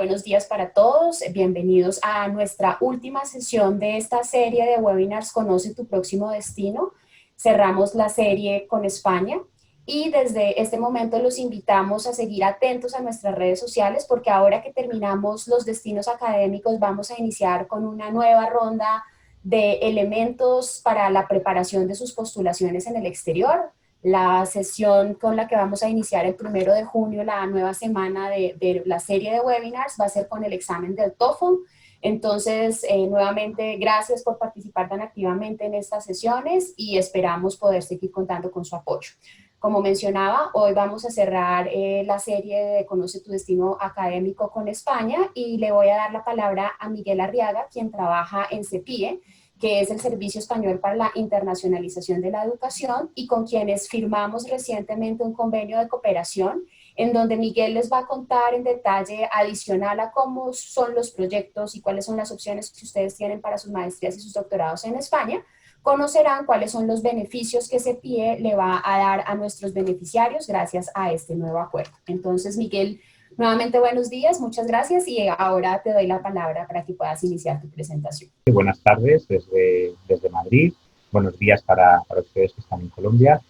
buenos días para todos. Bienvenidos a nuestra última sesión de esta serie de webinars Conoce tu próximo destino. Cerramos la serie con España y desde este momento los invitamos a seguir atentos a nuestras redes sociales porque ahora que terminamos los destinos académicos vamos a iniciar con una nueva ronda de elementos para la preparación de sus postulaciones en el exterior. La sesión con la que vamos a iniciar el 1 de junio, la nueva semana de la serie de webinars, va a ser con el examen del TOEFL. Entonces, nuevamente, gracias por participar tan activamente en estas sesiones y esperamos poder seguir contando con su apoyo. Como mencionaba, hoy vamos a cerrar la serie de Conoce tu Destino Académico con España y le voy a dar la palabra a Miguel Arriaga, quien trabaja en CEPIE, que es el Servicio Español para la Internacionalización de la Educación y con quienes firmamos recientemente un convenio de cooperación en donde Miguel les va a contar en detalle adicional a cómo son los proyectos y cuáles son las opciones que ustedes tienen para sus maestrías y sus doctorados en España. Conocerán cuáles son los beneficios que CEPIE le va a dar a nuestros beneficiarios gracias a este nuevo acuerdo. Entonces, Miguel, nuevamente buenos días, muchas gracias y ahora te doy la palabra para que puedas iniciar tu presentación. Buenas tardes desde Madrid. Buenos días para ustedes que están en Colombia.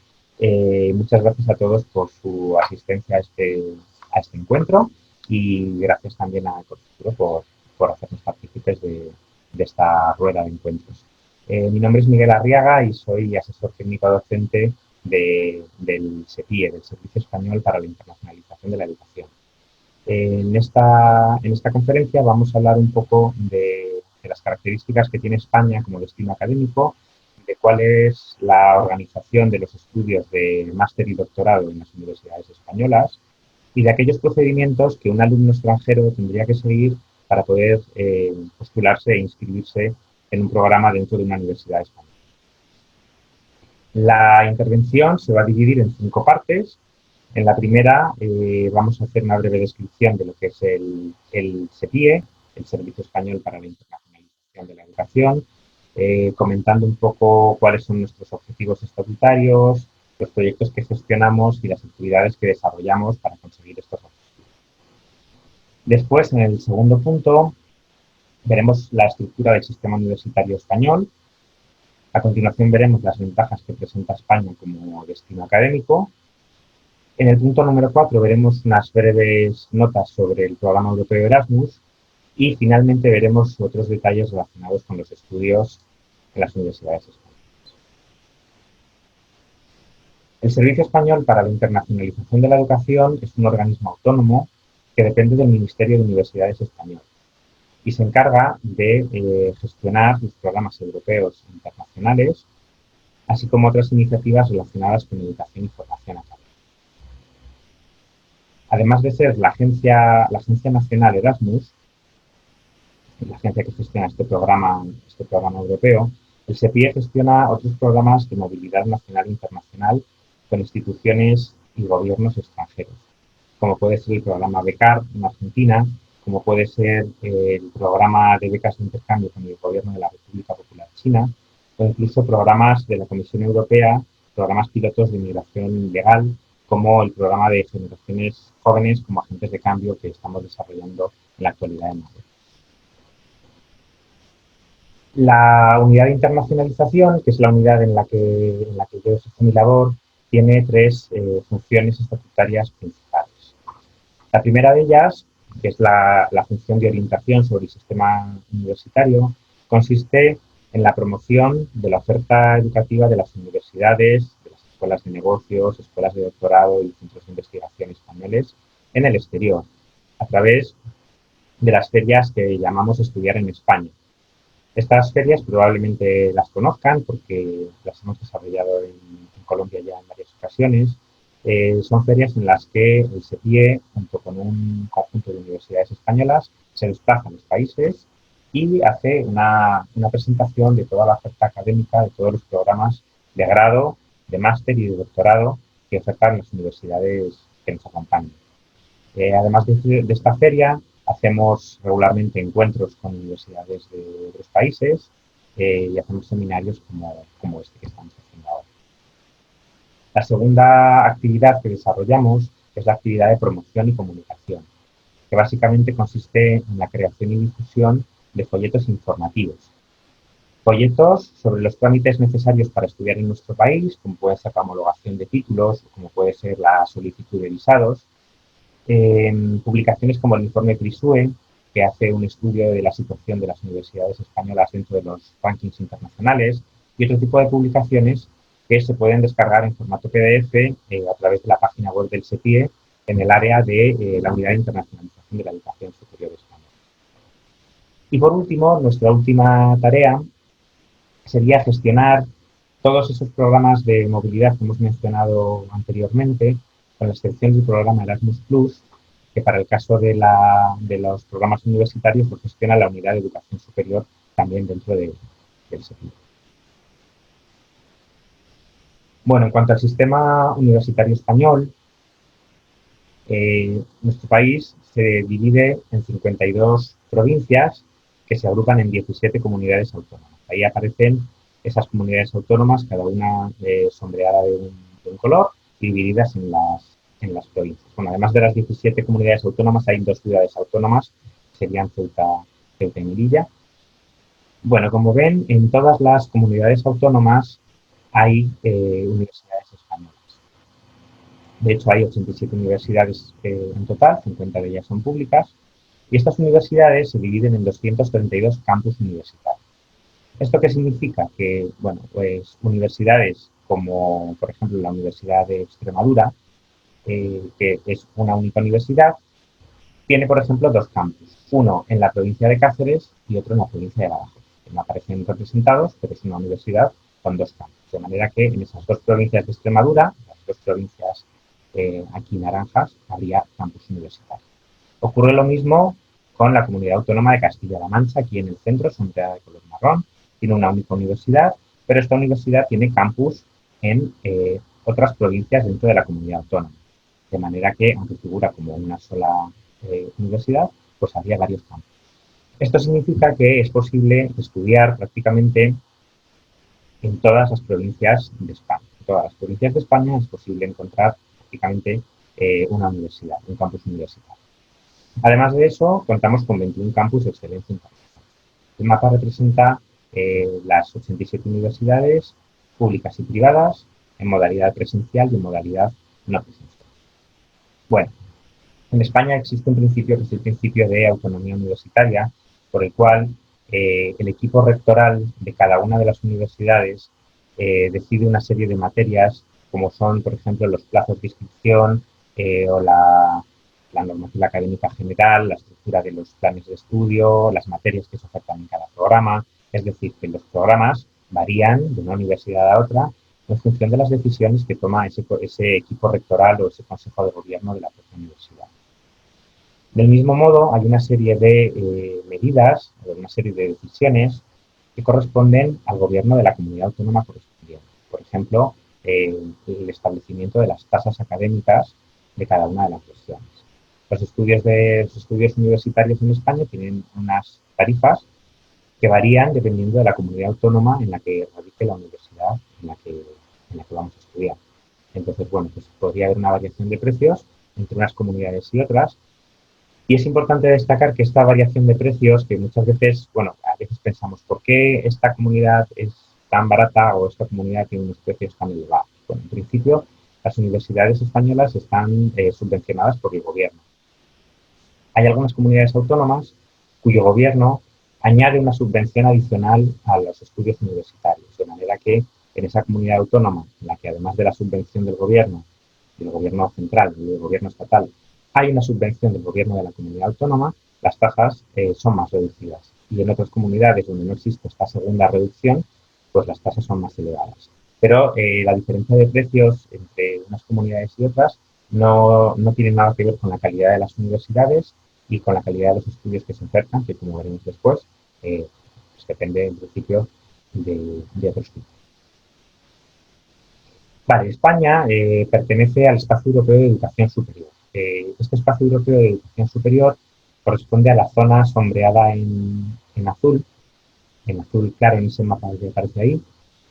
Muchas gracias a todos por su asistencia a este encuentro y gracias también a Ecofuturo por hacernos partícipes de esta rueda de encuentros. Mi nombre es Miguel Arriaga y soy asesor técnico docente del SEPIE, del Servicio Español para la Internacionalización de la Educación. En esta conferencia vamos a hablar un poco de las características que tiene España como destino académico, de cuál es la organización de los estudios de máster y doctorado en las universidades españolas y de aquellos procedimientos que un alumno extranjero tendría que seguir para poder postularse e inscribirse en un programa dentro de una universidad española. La intervención se va a dividir en 5 partes. En la primera vamos a hacer una breve descripción de lo que es el SEPIE, el Servicio Español para la Internacionalización de la Educación, comentando un poco cuáles son nuestros objetivos estatutarios, los proyectos que gestionamos y las actividades que desarrollamos para conseguir estos objetivos. Después, en el segundo punto, veremos la estructura del sistema universitario español. A continuación veremos las ventajas que presenta España como destino académico. En el punto número 4 veremos unas breves notas sobre el programa europeo Erasmus y finalmente veremos otros detalles relacionados con los estudios en las universidades españolas. El Servicio Español para la Internacionalización de la Educación es un organismo autónomo que depende del Ministerio de Universidades Español y se encarga de gestionar los programas europeos e internacionales, así como otras iniciativas relacionadas con educación y formación académica. Además de ser la agencia nacional Erasmus, la agencia que gestiona este programa europeo, el SEPIE gestiona otros programas de movilidad nacional e internacional con instituciones y gobiernos extranjeros, como puede ser el programa BECAR en Argentina, como puede ser el programa de becas de intercambio con el gobierno de la República Popular China, o incluso programas de la Comisión Europea, programas pilotos de inmigración legal, como el programa de generaciones jóvenes como agentes de cambio que estamos desarrollando en la actualidad en Madrid. La unidad de internacionalización, que es la unidad en la que yo ejerzo mi labor, tiene 3 funciones estatutarias principales. La primera de ellas, que es la función de orientación sobre el sistema universitario, consiste en la promoción de la oferta educativa de las universidades, de las escuelas de negocios, escuelas de doctorado y centros de investigación españoles en el exterior, a través de las ferias que llamamos Estudiar en España. Estas ferias probablemente las conozcan porque las hemos desarrollado en Colombia ya en varias ocasiones. Son ferias en las que el SEPIE, junto con un conjunto de universidades españolas, se desplaza a los países y hace una presentación de toda la oferta académica, de todos los programas de grado, de máster y de doctorado que ofertan las universidades que nos acompañan. Además de esta feria, hacemos regularmente encuentros con universidades de otros países y hacemos seminarios como este que estamos haciendo ahora. La segunda actividad que desarrollamos es la actividad de promoción y comunicación. que básicamente consiste en la creación y difusión de folletos informativos. Folletos sobre los trámites necesarios para estudiar en nuestro país, como puede ser la homologación de títulos, o como puede ser la solicitud de visados. Publicaciones como el informe PRISUE, que hace un estudio de la situación de las universidades españolas dentro de los rankings internacionales, y otro tipo de publicaciones que se pueden descargar en formato PDF a través de la página web del SEPIE en el área de la Unidad de Internacionalización de la Educación Superior Española. Y por último, nuestra última tarea sería gestionar todos esos programas de movilidad que hemos mencionado anteriormente, con la excepción del programa Erasmus+, que para el caso de los programas universitarios lo gestiona la Unidad de Educación Superior también dentro del SEPI. Bueno, en cuanto al sistema universitario español, nuestro país se divide en 52 provincias que se agrupan en 17 comunidades autónomas. Ahí aparecen esas comunidades autónomas, cada una sombreada de un color y divididas en las provincias. Bueno, además de las 17 comunidades autónomas, hay 2 ciudades autónomas, que serían Ceuta y Melilla. Bueno, como ven, en todas las comunidades autónomas hay universidades españolas. De hecho, hay 87 universidades en total, 50 de ellas son públicas, y estas universidades se dividen en 232 campus universitarios. ¿Esto qué significa? Que, bueno, pues universidades como, por ejemplo, la Universidad de Extremadura, que es una única universidad, tiene, por ejemplo, 2 campus, uno en la provincia de Cáceres y otro en la provincia de Badajoz, que no aparecen representados, pero es una universidad con 2 campus. De manera que en esas 2 provincias de Extremadura, las 2 provincias aquí naranjas, habría campus universitarios. Ocurre lo mismo con la Comunidad Autónoma de Castilla-La Mancha, aquí en el centro, sombreada de color marrón, tiene una única universidad, pero esta universidad tiene campus en otras provincias dentro de la comunidad autónoma. De manera que, aunque figura como una sola universidad, pues habría varios campus. Esto significa que es posible estudiar prácticamente en todas las provincias de España. En todas las provincias de España es posible encontrar prácticamente una universidad, un campus universitario. Además de eso, contamos con 21 campus de excelencia internacional. El mapa representa las 87 universidades públicas y privadas en modalidad presencial y en modalidad no presencial. Bueno, en España existe un principio que es el principio de autonomía universitaria, por el cual el equipo rectoral de cada una de las universidades decide una serie de materias, como son, por ejemplo, los plazos de inscripción o la normativa académica general, la estructura de los planes de estudio, las materias que se ofertan en cada programa. Es decir, que los programas varían de una universidad a otra en función de las decisiones que toma ese equipo rectoral o ese consejo de gobierno de la propia universidad. Del mismo modo, hay una serie de medidas, una serie de decisiones que corresponden al gobierno de la comunidad autónoma correspondiente. Por ejemplo, el establecimiento de las tasas académicas de cada una de las regiones. Los estudios universitarios en España tienen unas tarifas que varían dependiendo de la comunidad autónoma en la que radique la universidad en la que vamos a estudiar. Entonces, bueno, pues podría haber una variación de precios entre unas comunidades y otras. Y es importante destacar que esta variación de precios, que muchas veces, bueno, a veces pensamos, ¿por qué esta comunidad es tan barata o esta comunidad tiene unos precios tan elevados? Bueno, en principio, las universidades españolas están subvencionadas por el gobierno. Hay algunas comunidades autónomas cuyo gobierno añade una subvención adicional a los estudios universitarios, de manera que en esa comunidad autónoma, en la que además de la subvención del gobierno central y del gobierno estatal, hay una subvención del gobierno de la comunidad autónoma, las tasas son más reducidas. Y en otras comunidades donde no existe esta segunda reducción, pues las tasas son más elevadas. Pero la diferencia de precios entre unas comunidades y otras no tiene nada que ver con la calidad de las universidades y con la calidad de los estudios que se ofertan, que como veremos después, pues depende en principio de otros tipos. Vale, España pertenece al Espacio Europeo de Educación Superior. Este Espacio Europeo de Educación Superior corresponde a la zona sombreada en azul claro en ese mapa que aparece ahí.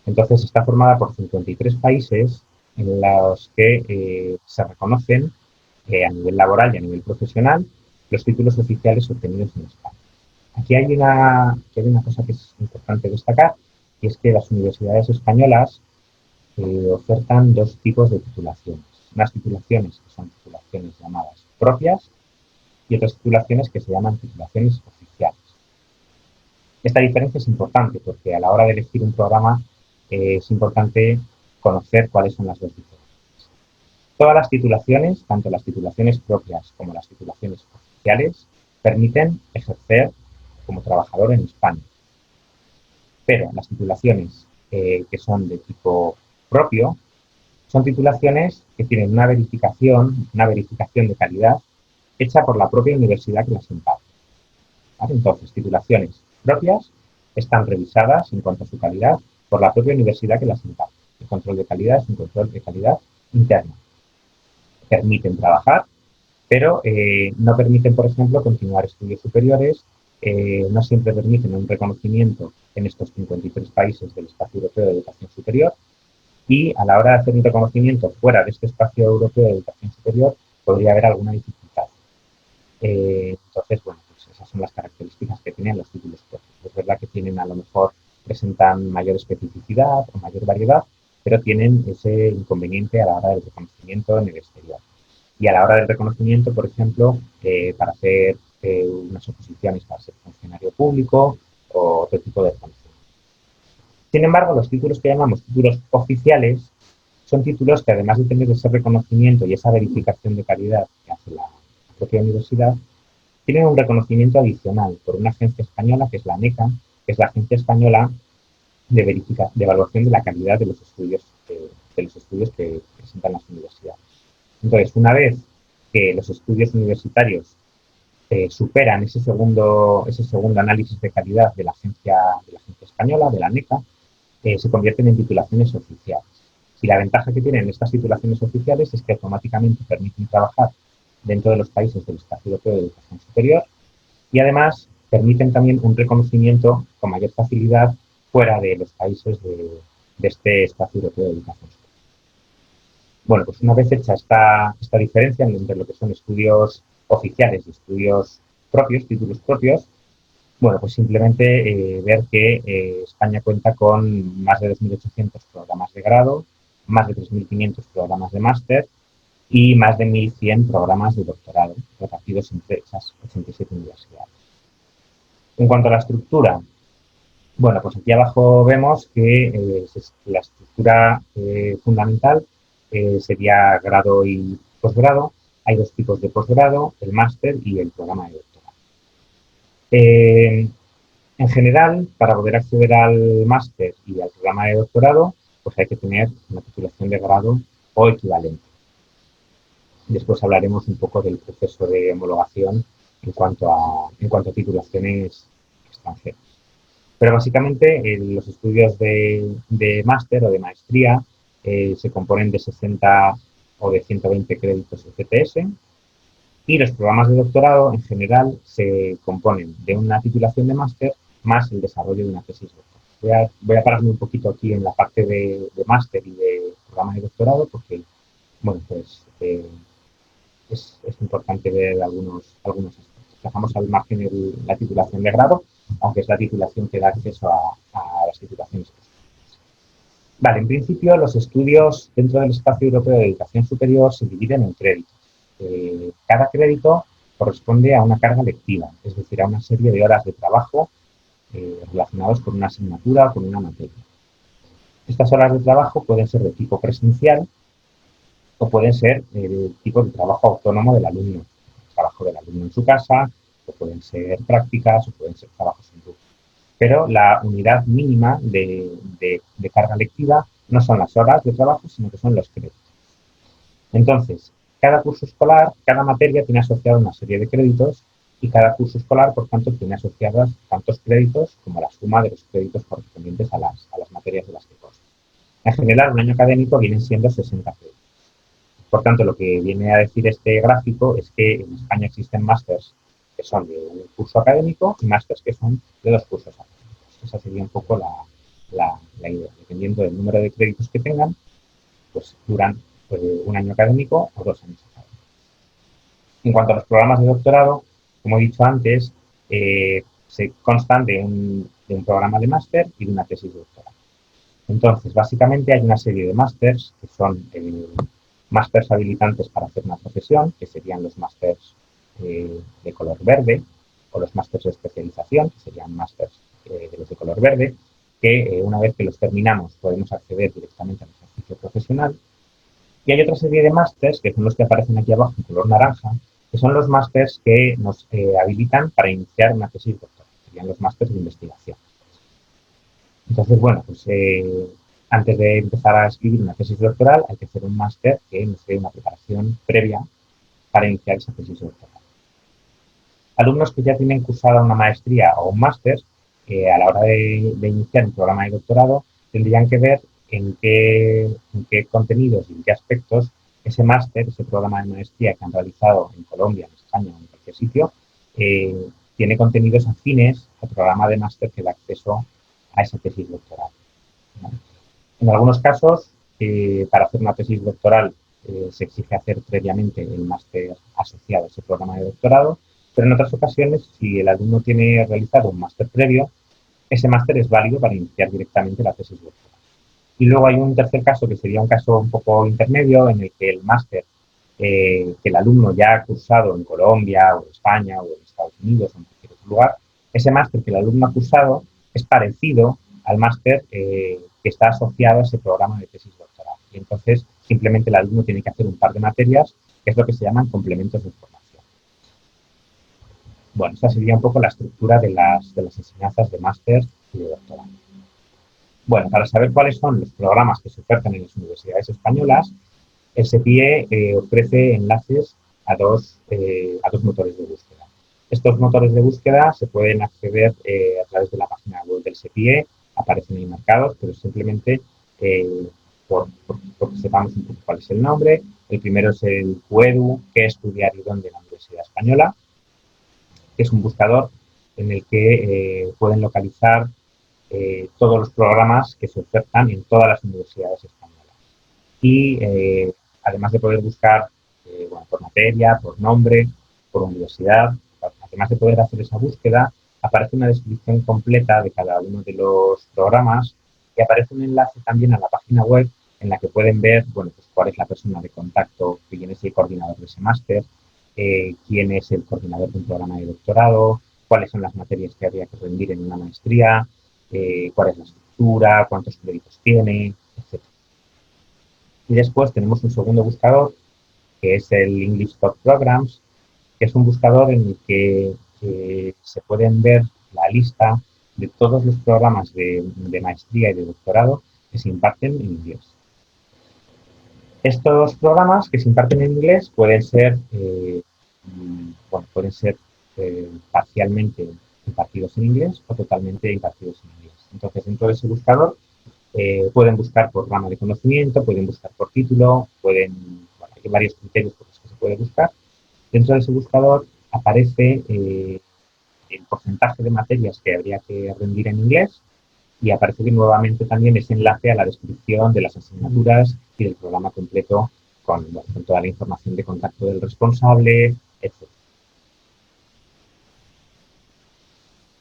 Entonces está formada por 53 países en los que se reconocen a nivel laboral y a nivel profesional los títulos oficiales obtenidos en España. Aquí hay una cosa que es importante destacar, y es que las universidades españolas ofertan dos tipos de titulaciones. Unas titulaciones que son titulaciones llamadas propias y otras titulaciones que se llaman titulaciones oficiales. Esta diferencia es importante porque a la hora de elegir un programa es importante conocer cuáles son las dos diferencias. Todas las titulaciones, tanto las titulaciones propias como las titulaciones oficiales, permiten ejercer como trabajador en España. Pero las titulaciones que son de tipo propio son titulaciones que tienen una verificación de calidad hecha por la propia universidad que las imparte. ¿Vale? Entonces, titulaciones propias están revisadas en cuanto a su calidad por la propia universidad que las imparte. El control de calidad es un control de calidad interno. Permiten trabajar, pero no permiten, por ejemplo, continuar estudios superiores, no siempre permiten un reconocimiento en estos 53 países del Espacio Europeo de Educación Superior, y a la hora de hacer un reconocimiento fuera de este Espacio Europeo de Educación Superior podría haber alguna dificultad. Entonces, bueno, pues esas son las características que tienen los títulos propios. Es verdad que tienen, a lo mejor, presentan mayor especificidad o mayor variedad, pero tienen ese inconveniente a la hora del reconocimiento en el exterior. Y a la hora del reconocimiento, por ejemplo, para hacer unas oposiciones para ser funcionario público o otro tipo de reconocimiento. Sin embargo, los títulos que llamamos títulos oficiales son títulos que, además de tener ese reconocimiento y esa verificación de calidad que hace la propia universidad, tienen un reconocimiento adicional por una agencia española, que es la ANECA, que es la Agencia Española de Evaluación de la Calidad de los estudios que presentan las universidades. Entonces, una vez que los estudios universitarios superan ese segundo análisis de calidad de la agencia española, de la ANECA, se convierten en titulaciones oficiales. Y la ventaja que tienen estas titulaciones oficiales es que automáticamente permiten trabajar dentro de los países del Espacio Europeo de Educación Superior, y además permiten también un reconocimiento con mayor facilidad fuera de los países de este Espacio Europeo de Educación Superior. Bueno, pues una vez hecha esta diferencia entre lo que son estudios oficiales y estudios propios, títulos propios, bueno, pues simplemente ver que España cuenta con más de 2.800 programas de grado, más de 3.500 programas de máster y más de 1.100 programas de doctorado repartidos entre esas 87 universidades. En cuanto a la estructura, bueno, pues aquí abajo vemos que la estructura fundamental sería grado y posgrado. Hay dos tipos de posgrado, el máster y el programa de doctorado. En general, para poder acceder al máster y al programa de doctorado, pues hay que tener una titulación de grado o equivalente. Después hablaremos un poco del proceso de homologación en cuanto a titulaciones extranjeras. Pero básicamente los estudios de máster o de maestría se componen de 60 o de 120 créditos ECTS, y los programas de doctorado en general se componen de una titulación de máster más el desarrollo de una tesis doctoral. Voy a pararme un poquito aquí en la parte de máster y de programa de doctorado porque, bueno, pues es importante ver algunos aspectos. Dejamos al margen la titulación de grado, aunque es la titulación que da acceso a las titulaciones. Vale, en principio los estudios dentro del Espacio Europeo de Educación Superior se dividen en créditos. Cada crédito corresponde a una carga lectiva, es decir, a una serie de horas de trabajo relacionados con una asignatura o con una materia. Estas horas de trabajo pueden ser de tipo presencial o pueden ser de tipo de trabajo autónomo del alumno, trabajo del alumno en su casa, o pueden ser prácticas, o pueden ser trabajos en grupo. Pero la unidad mínima de carga lectiva no son las horas de trabajo, sino que son los créditos. Entonces, cada curso escolar, cada materia tiene asociada una serie de créditos, y cada curso escolar, por tanto, tiene asociadas tantos créditos como la suma de los créditos correspondientes a las materias de las que consta. En general, un año académico vienen siendo 60 créditos. Por tanto, lo que viene a decir este gráfico es que en España existen másters que son de un curso académico y másters que son de dos cursos académicos. Esa sería un poco la idea. Dependiendo del número de créditos que tengan, pues duran un año académico o 2 años académicos. En cuanto a los programas de doctorado, como he dicho antes, se constan de un programa de máster y de una tesis doctoral. Entonces, básicamente hay una serie de másters que son másters habilitantes para hacer una profesión, que serían los másters de color verde, o los másters de especialización, que serían másters de los de color verde, que una vez que los terminamos podemos acceder directamente al ejercicio profesional. Y hay otra serie de másters, que son los que aparecen aquí abajo en color naranja, que son los másters que nos habilitan para iniciar una tesis doctoral. Serían los másters de investigación. Entonces, bueno, pues antes de empezar a escribir una tesis doctoral hay que hacer un máster que nos dé una preparación previa para iniciar esa tesis doctoral. Alumnos que ya tienen cursada una maestría o un máster, a la hora de iniciar un programa de doctorado, tendrían que ver en qué contenidos y en qué aspectos ese máster, ese programa de maestría que han realizado en Colombia, en España o en cualquier sitio, tiene contenidos afines al programa de máster que da acceso a esa tesis doctoral. En algunos casos, para hacer una tesis doctoral se exige hacer previamente el máster asociado a ese programa de doctorado, pero en otras ocasiones, si el alumno tiene realizado un máster previo, ese máster es válido para iniciar directamente la tesis doctoral. Y luego hay un tercer caso, que sería un caso un poco intermedio, en el que el máster que el alumno ya ha cursado en Colombia o en España o en Estados Unidos o en cualquier otro lugar, ese máster que el alumno ha cursado es parecido al máster que está asociado a ese programa de tesis doctoral. Y entonces simplemente el alumno tiene que hacer un par de materias, que es lo que se llaman complementos de formación. Bueno, esta sería un poco la estructura de las enseñanzas de máster y de doctorado. Bueno, para saber cuáles son los programas que se ofertan en las universidades españolas, el SEPIE ofrece enlaces a dos motores de búsqueda. Estos motores de búsqueda se pueden acceder a través de la página web del SEPIE, aparecen ahí marcados, pero simplemente porque sepamos un poco cuál es el nombre. El primero es el QEDU, qué estudiar y dónde, en la Universidad Española, que es un buscador en el que pueden localizar todos los programas que se ofertan en todas las universidades españolas. Y además de poder buscar por materia, por nombre, por universidad, además de poder hacer esa búsqueda, aparece una descripción completa de cada uno de los programas y aparece un enlace también a la página web en la que pueden ver pues cuál es la persona de contacto, quién es el coordinador de ese máster, quién es el coordinador de un programa de doctorado, cuáles son las materias que habría que rendir en una maestría, cuál es la estructura, cuántos créditos tiene, etc. Y después tenemos un segundo buscador, que es el English Top Programs, que es un buscador en el que se pueden ver la lista de todos los programas de maestría y de doctorado que se imparten en inglés. Estos programas que se imparten en inglés pueden ser, parcialmente impartidos en inglés o totalmente impartidos en inglés. Entonces, dentro de ese buscador pueden buscar por rama de conocimiento, pueden buscar por título, hay varios criterios por los que se puede buscar. Dentro de ese buscador aparece el porcentaje de materias que habría que rendir en inglés y aparece nuevamente también ese enlace a la descripción de las asignaturas y del programa completo con toda la información de contacto del responsable, etc.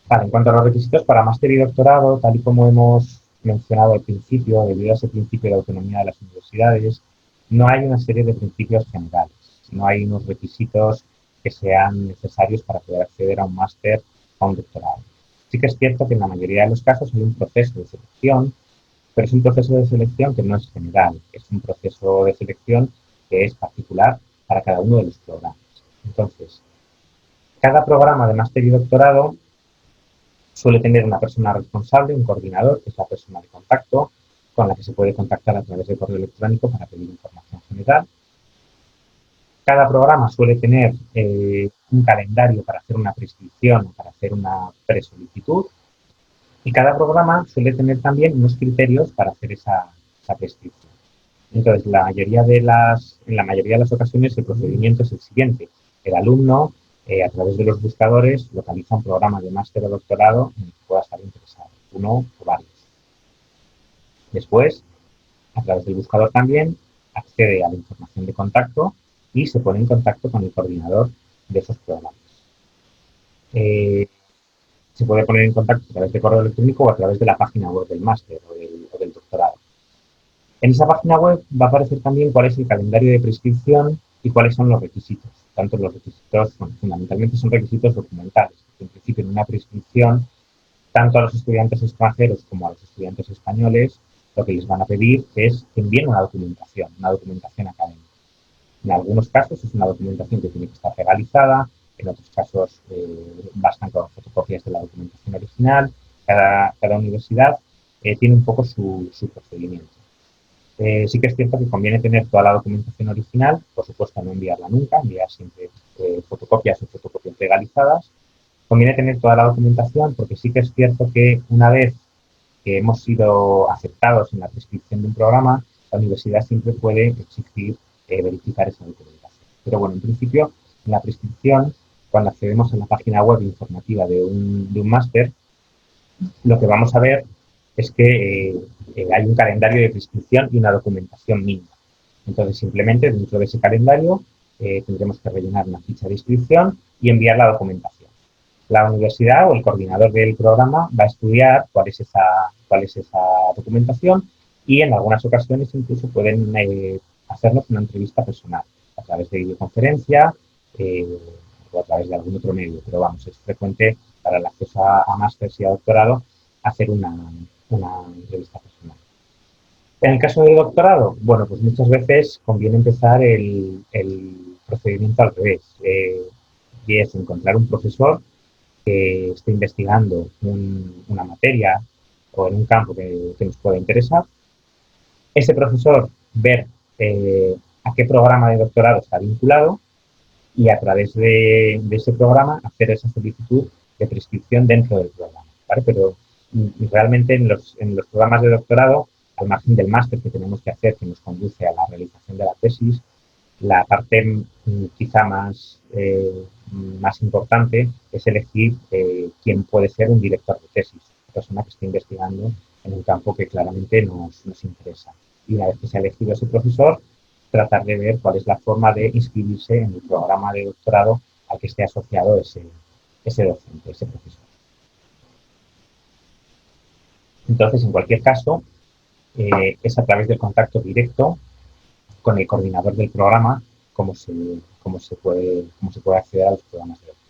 Vale, en cuanto a los requisitos para máster y doctorado, tal y como hemos mencionado al principio, debido a ese principio de autonomía de las universidades, no hay una serie de principios generales, no hay unos requisitos que sean necesarios para poder acceder a un máster o a un doctorado. Sí que es cierto que en la mayoría de los casos hay un proceso de selección, pero es un proceso de selección que no es general, es un proceso de selección que es particular para cada uno de los programas. Entonces, cada programa de máster y doctorado suele tener una persona responsable, un coordinador, que es la persona de contacto, con la que se puede contactar a través de correo electrónico para pedir información general. Cada programa suele tener un calendario para hacer una prescripción, para hacer una presolicitud, y cada programa suele tener también unos criterios para hacer esa prescripción. Entonces, en la mayoría de las ocasiones el procedimiento es el siguiente. El alumno, a través de los buscadores, localiza un programa de máster o doctorado en el que pueda estar interesado, uno o varios. Después, a través del buscador también, accede a la información de contacto y se pone en contacto con el coordinador de esos programas. se puede poner en contacto a través de correo electrónico o a través de la página web del máster o del doctorado. En esa página web va a aparecer también cuál es el calendario de prescripción y cuáles son los requisitos. Tanto los requisitos, bueno, fundamentalmente son requisitos documentales. En principio, en una prescripción, tanto a los estudiantes extranjeros como a los estudiantes españoles, lo que les van a pedir es que envíen una documentación académica. En algunos casos es una documentación que tiene que estar legalizada, en otros casos bastan con fotocopias de la documentación original. Cada universidad tiene un poco su procedimiento. Sí que es cierto que conviene tener toda la documentación original, por supuesto no enviarla nunca, enviar siempre fotocopias o fotocopias legalizadas. Conviene tener toda la documentación porque sí que es cierto que una vez que hemos sido aceptados en la prescripción de un programa, la universidad siempre puede exigir verificar esa documentación. Pero bueno, en principio, en la prescripción, cuando accedemos a la página web informativa de un máster, lo que vamos a ver es que hay un calendario de prescripción y una documentación mínima. Entonces, simplemente dentro de ese calendario tendremos que rellenar una ficha de inscripción y enviar la documentación. La universidad o el coordinador del programa va a estudiar cuál es esa documentación y en algunas ocasiones incluso pueden hacernos una entrevista personal a través de videoconferencia o a través de algún otro medio. Pero vamos, es frecuente para el acceso a másters y a doctorado hacer una entrevista personal. En el caso del doctorado, bueno, pues muchas veces conviene empezar el procedimiento al revés. Y es encontrar un profesor que esté investigando una materia o en un campo que nos pueda interesar. Ese profesor ver a qué programa de doctorado está vinculado y a través de ese programa hacer esa solicitud de prescripción dentro del programa, ¿vale? Pero realmente en los programas de doctorado, al margen del máster que tenemos que hacer, que nos conduce a la realización de la tesis, la parte quizá más importante es elegir quién puede ser un director de tesis, una persona que esté investigando en un campo que claramente nos interesa. Y una vez que se ha elegido ese profesor, tratar de ver cuál es la forma de inscribirse en el programa de doctorado al que esté asociado ese docente, ese profesor. Entonces, en cualquier caso, es a través del contacto directo con el coordinador del programa cómo se puede acceder a los programas de doctorado.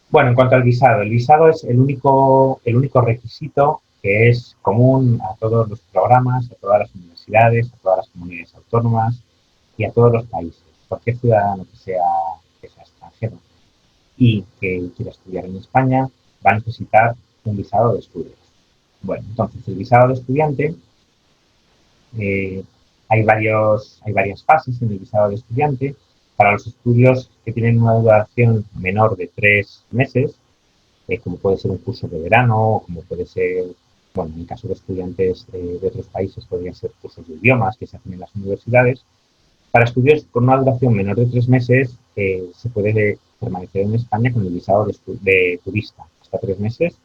Bueno, en cuanto al visado, el visado es el único requisito que es común a todos los programas, a todas las universidades, a todas las comunidades autónomas y a todos los países. Cualquier ciudadano que sea extranjero y que quiera estudiar en España va a necesitar un visado de estudios. Bueno, entonces el visado de estudiante, hay varias fases en el visado de estudiante. Para los estudios que tienen una duración menor de 3 meses, como puede ser un curso de verano, como puede ser, bueno, en el caso de estudiantes de otros países, podrían ser cursos de idiomas que se hacen en las universidades. Para estudios con una duración menor de 3 meses, se puede permanecer en España con el visado de turista. Hasta 3 meses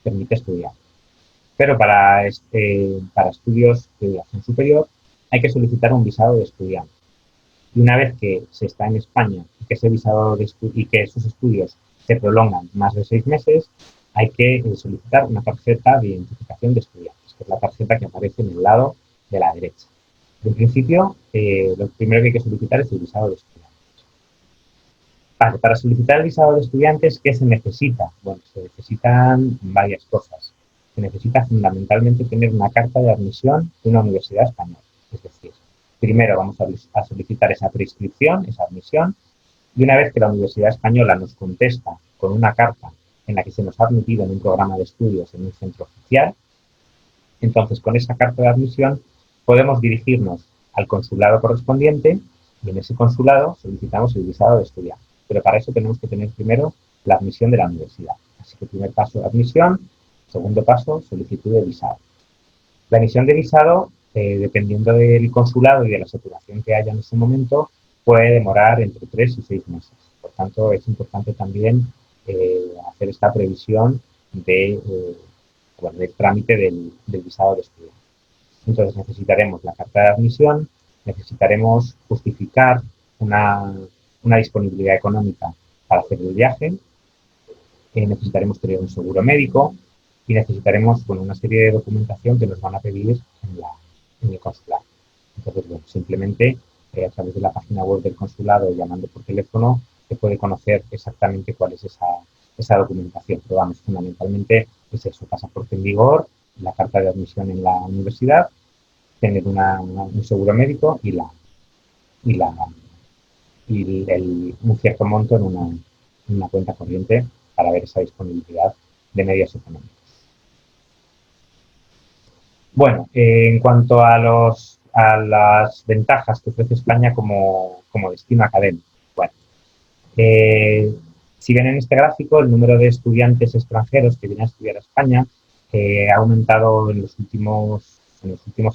permite estudiar. Pero para estudios de duración superior hay que solicitar un visado de estudiante. Y una vez que se está en España y que ese visado y que esos estudios se prolongan más de 6 meses, hay que solicitar una tarjeta de identificación de estudiantes, que es la tarjeta que aparece en el lado de la derecha. En principio, lo primero que hay que solicitar es el visado de estudiantes. Para solicitar el visado de estudiantes, ¿qué se necesita? Bueno, se necesitan varias cosas. Se necesita fundamentalmente tener una carta de admisión de una universidad española. Es decir, primero vamos a solicitar esa prescripción, esa admisión, y una vez que la Universidad Española nos contesta con una carta en la que se nos ha admitido en un programa de estudios en un centro oficial, entonces con esa carta de admisión podemos dirigirnos al consulado correspondiente y en ese consulado solicitamos el visado de estudiante. Pero para eso tenemos que tener primero la admisión de la universidad. Así que primer paso, admisión. Segundo paso, solicitud de visado. La emisión de visado, dependiendo del consulado y de la saturación que haya en ese momento, puede demorar entre 3 y 6 meses. Por tanto, es importante también hacer esta previsión del trámite del visado de estudiante. Entonces, necesitaremos la carta de admisión, necesitaremos justificar una disponibilidad económica para hacer el viaje, necesitaremos tener un seguro médico y necesitaremos una serie de documentación que nos van a pedir en el consulado. Entonces, simplemente a través de la página web del consulado, llamando por teléfono, se puede conocer exactamente cuál es esa documentación. Pero vamos, fundamentalmente es eso: pasaporte en vigor, la carta de admisión en la universidad, tener un seguro médico y un cierto monto en una cuenta corriente para ver esa disponibilidad de medios económicos. Bueno, en cuanto a las ventajas que ofrece España como destino académico. Bueno, si ven en este gráfico, el número de estudiantes extranjeros que vienen a estudiar a España ha aumentado en los últimos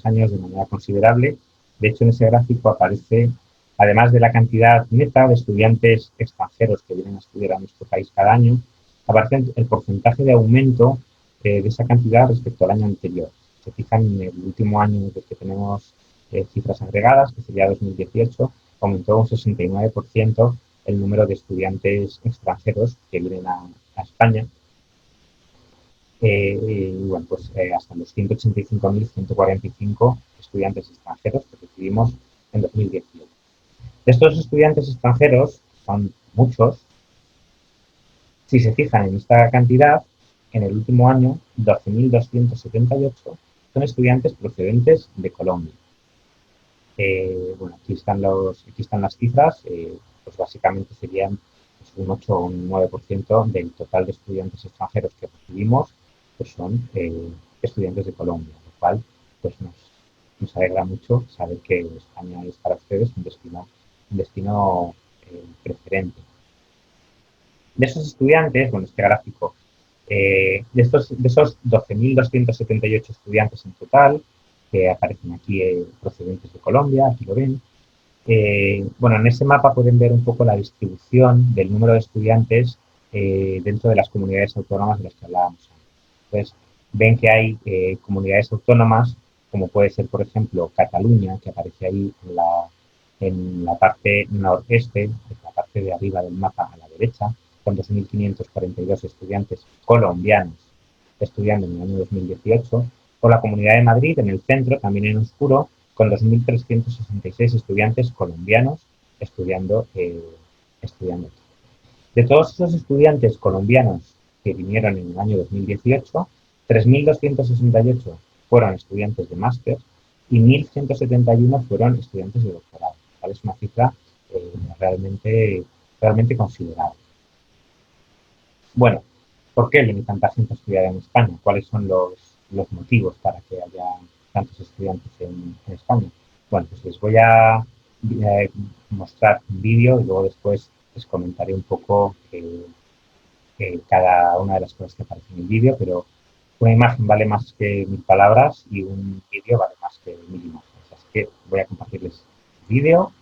años de manera considerable. De hecho, en ese gráfico aparece, además de la cantidad neta de estudiantes extranjeros que vienen a estudiar a nuestro país cada año, aparece el porcentaje de aumento de esa cantidad respecto al año anterior. Se fijan, en el último año en el que tenemos cifras agregadas, que sería 2018, aumentó un 69% el número de estudiantes extranjeros que vienen a España. Bueno, pues hasta los 185.145 estudiantes extranjeros que recibimos en 2018. De estos estudiantes extranjeros, son muchos. Si se fijan en esta cantidad, en el último año, 12.278 son estudiantes procedentes de Colombia. Bueno, aquí están las cifras, pues básicamente serían un 8 o un 9% del total de estudiantes extranjeros que recibimos, pues son estudiantes de Colombia, lo cual pues nos alegra mucho saber que España es para ustedes un destino preferente. De esos estudiantes, bueno, este gráfico, de esos 12.278 estudiantes en total, que aparecen aquí procedentes de Colombia, aquí lo ven. Bueno, en ese mapa pueden ver un poco la distribución del número de estudiantes dentro de las comunidades autónomas de las que hablábamos antes. Entonces, ven que hay comunidades autónomas, como puede ser, por ejemplo, Cataluña, que aparece ahí en la parte noreste, en la parte de arriba del mapa a la derecha, con 2.542 estudiantes colombianos estudiando en el año 2018, o la Comunidad de Madrid, en el centro, también en oscuro, con 2.366 estudiantes colombianos estudiando aquí. De todos esos estudiantes colombianos que vinieron en el año 2018, 3.268 fueron estudiantes de máster y 1.171 fueron estudiantes de doctorado. ¿Vale? Es una cifra realmente considerable. Bueno, ¿por qué viene tanta gente a estudiar en España? ¿Cuáles son los motivos para que haya tantos estudiantes en España? Bueno, pues les voy a mostrar un vídeo y luego después les comentaré un poco cada una de las cosas que aparecen en el vídeo, pero una imagen vale más que 1.000 palabras y un vídeo vale más que 1.000 imágenes. Así que voy a compartirles el vídeo.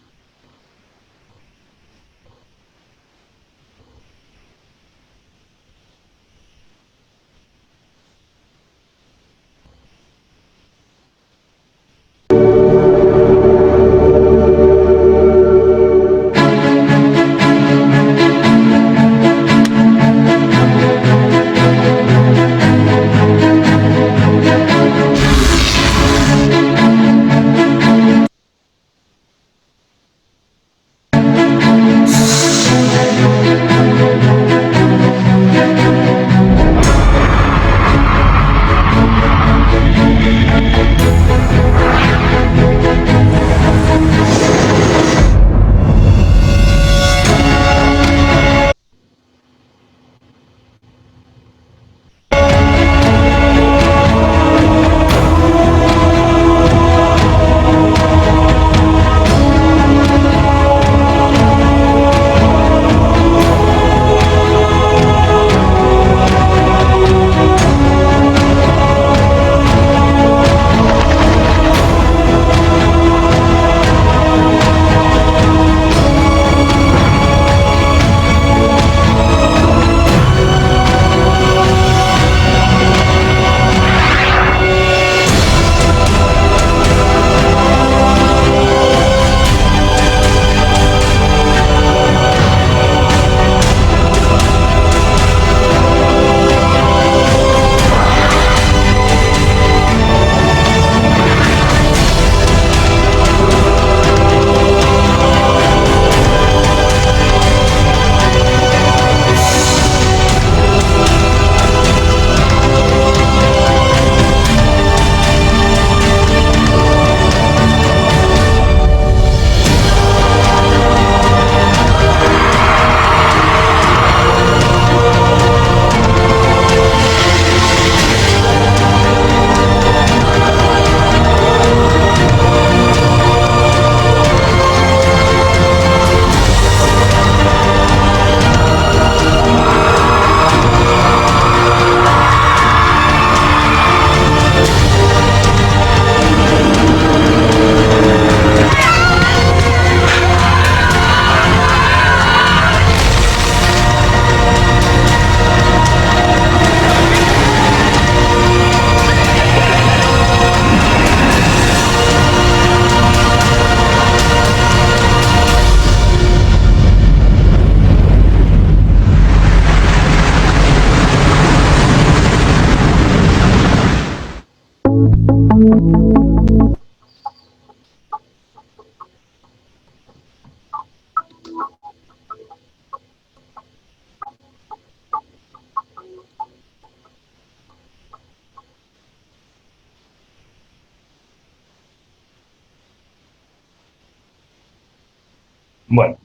Bueno,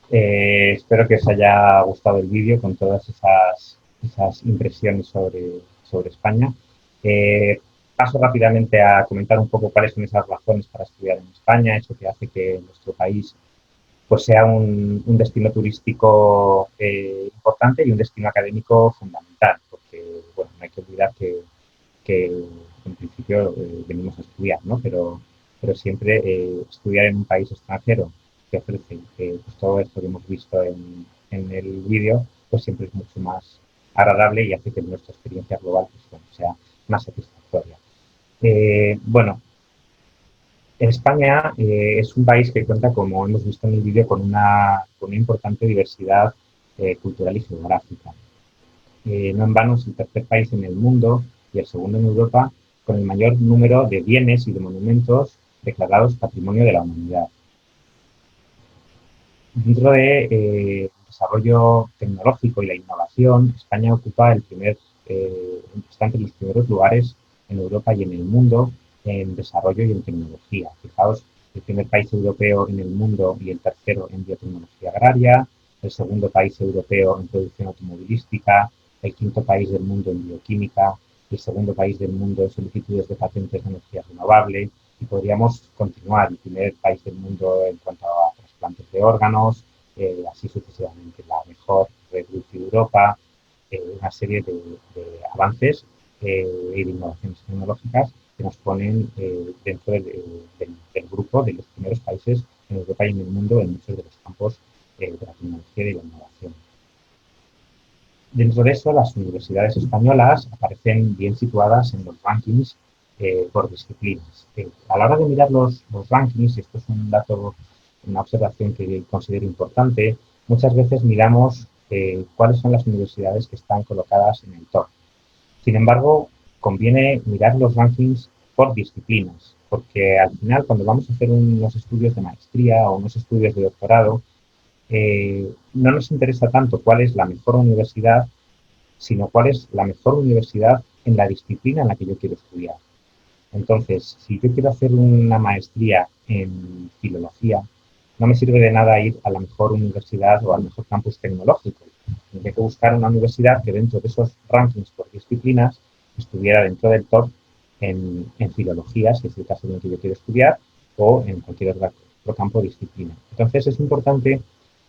espero que os haya gustado el vídeo con todas esas impresiones sobre España. Paso rápidamente a comentar un poco cuáles son esas razones para estudiar en España, eso que hace que nuestro país pues sea un destino turístico importante y un destino académico fundamental, porque bueno, no hay que olvidar que en principio venimos a estudiar, ¿no? Pero siempre estudiar en un país extranjero que ofrece pues todo esto que hemos visto en el vídeo, pues siempre es mucho más agradable y hace que nuestra experiencia global pues, bueno, sea más satisfactoria. Bueno, España es un país que cuenta, como hemos visto en el vídeo, con una importante diversidad cultural y geográfica. No en vano es el tercer país en el mundo y el segundo en Europa con el mayor número de bienes y de monumentos declarados Patrimonio de la Humanidad. Dentro de desarrollo tecnológico y la innovación, España ocupa está entre los primeros lugares en Europa y en el mundo en desarrollo y en tecnología. Fijaos, el primer país europeo en el mundo y el tercero en biotecnología agraria, el segundo país europeo en producción automovilística, el quinto país del mundo en bioquímica, el segundo país del mundo en solicitudes de patentes de energía renovable, y podríamos continuar, el primer país del mundo en cuanto a trasplantes de órganos, así sucesivamente, la mejor red wifi de Europa, una serie de avances y de innovaciones tecnológicas que nos ponen dentro del grupo de los primeros países en Europa y en el mundo en muchos de los campos de la tecnología y de la innovación. Dentro de eso, las universidades españolas aparecen bien situadas en los rankings por disciplinas. A la hora de mirar los rankings, y esto es un dato, una observación que considero importante, muchas veces miramos cuáles son las universidades que están colocadas en el top. Sin embargo, conviene mirar los rankings por disciplinas, porque al final, cuando vamos a hacer unos estudios de maestría o unos estudios de doctorado, no nos interesa tanto cuál es la mejor universidad, sino cuál es la mejor universidad en la disciplina en la que yo quiero estudiar. Entonces, si yo quiero hacer una maestría en filología, no me sirve de nada ir a la mejor universidad o al mejor campus tecnológico. Tendría que buscar una universidad que dentro de esos rankings por disciplinas estuviera dentro del top en filología, si es el caso en el que yo quiero estudiar, o en cualquier otro campo de disciplina. Entonces, es importante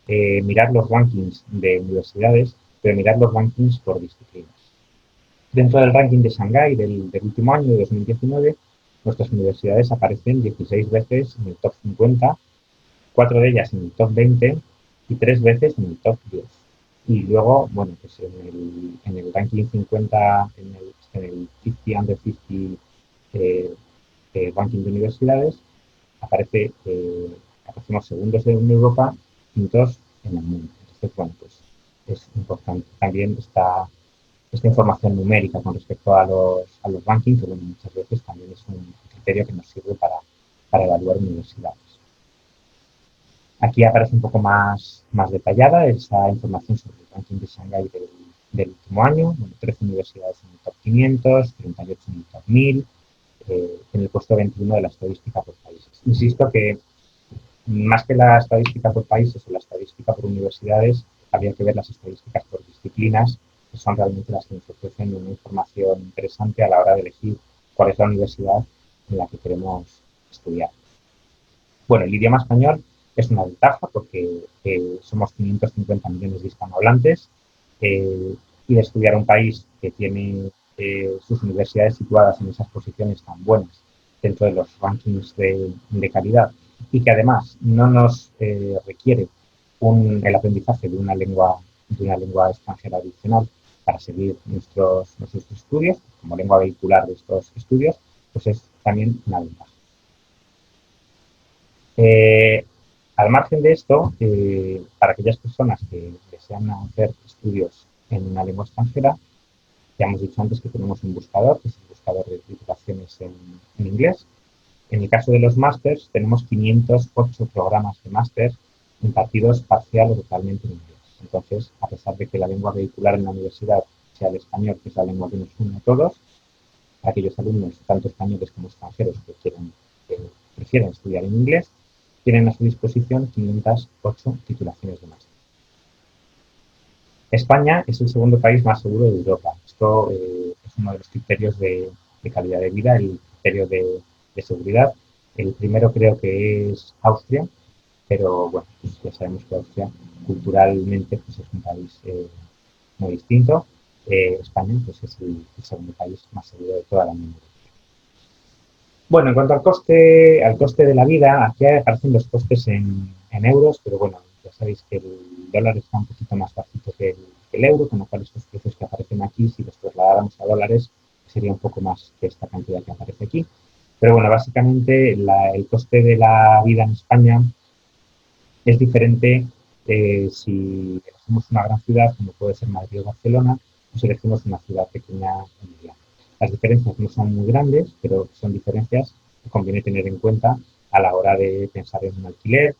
mirar los rankings de universidades, pero mirar los rankings por disciplinas. Dentro del ranking de Shanghái del último año, de 2019, nuestras universidades aparecen 16 veces en el top 50, 4 de ellas en el top 20 y 3 veces en el top 10. Y luego, bueno, pues en el ranking 50, en el 50 under 50 ranking de universidades, aparecemos segundos en Europa, quintos en el mundo. Entonces, bueno, pues es importante también esta información numérica con respecto a los rankings, que bueno, muchas veces también es un criterio que nos sirve para evaluar universidades. Aquí aparece un poco más detallada esa información sobre el ranking de Shanghái del último año. Bueno, 13 universidades en el top 500, 38 en el top 1000, en el puesto 21 de la estadística por países. Insisto que más que la estadística por países o la estadística por universidades, habría que ver las estadísticas por disciplinas, que son realmente las que nos ofrecen una información interesante a la hora de elegir cuál es la universidad en la que queremos estudiar. Bueno, el idioma español es una ventaja porque somos 550 millones de hispanohablantes y de estudiar un país que tiene sus universidades situadas en esas posiciones tan buenas dentro de los rankings de calidad y que además no nos requiere el aprendizaje de una lengua extranjera adicional para seguir nuestros estudios, como lengua vehicular de estos estudios, pues es también una ventaja. Al margen de esto, para aquellas personas que desean hacer estudios en una lengua extranjera, ya hemos dicho antes que tenemos un buscador, que es el buscador de titulaciones en inglés. En el caso de los másters, tenemos 508 programas de máster impartidos parcial o totalmente en inglés. Entonces, a pesar de que la lengua vehicular en la universidad sea el español, que es la lengua que nos une a todos, aquellos alumnos, tanto españoles como extranjeros, que prefieren estudiar en inglés, tienen a su disposición 508 titulaciones de máster. España es el segundo país más seguro de Europa. Esto es uno de los criterios de calidad de vida, el criterio de seguridad. El primero creo que es Austria, pero bueno, pues ya sabemos que Austria culturalmente pues es un país muy distinto. España pues es el segundo país más seguro de toda la Unión Europea. Bueno, en cuanto al coste de la vida, aquí aparecen los costes en euros, pero bueno, ya sabéis que el dólar está un poquito más bajito que el euro, con lo cual estos precios que aparecen aquí, si los trasladáramos a dólares, sería un poco más que esta cantidad que aparece aquí. Pero bueno, básicamente el coste de la vida en España es diferente si elegimos una gran ciudad, como puede ser Madrid o Barcelona, o si elegimos una ciudad pequeña o mediana. Las diferencias no son muy grandes, pero son diferencias que conviene tener en cuenta a la hora de pensar en un alquiler,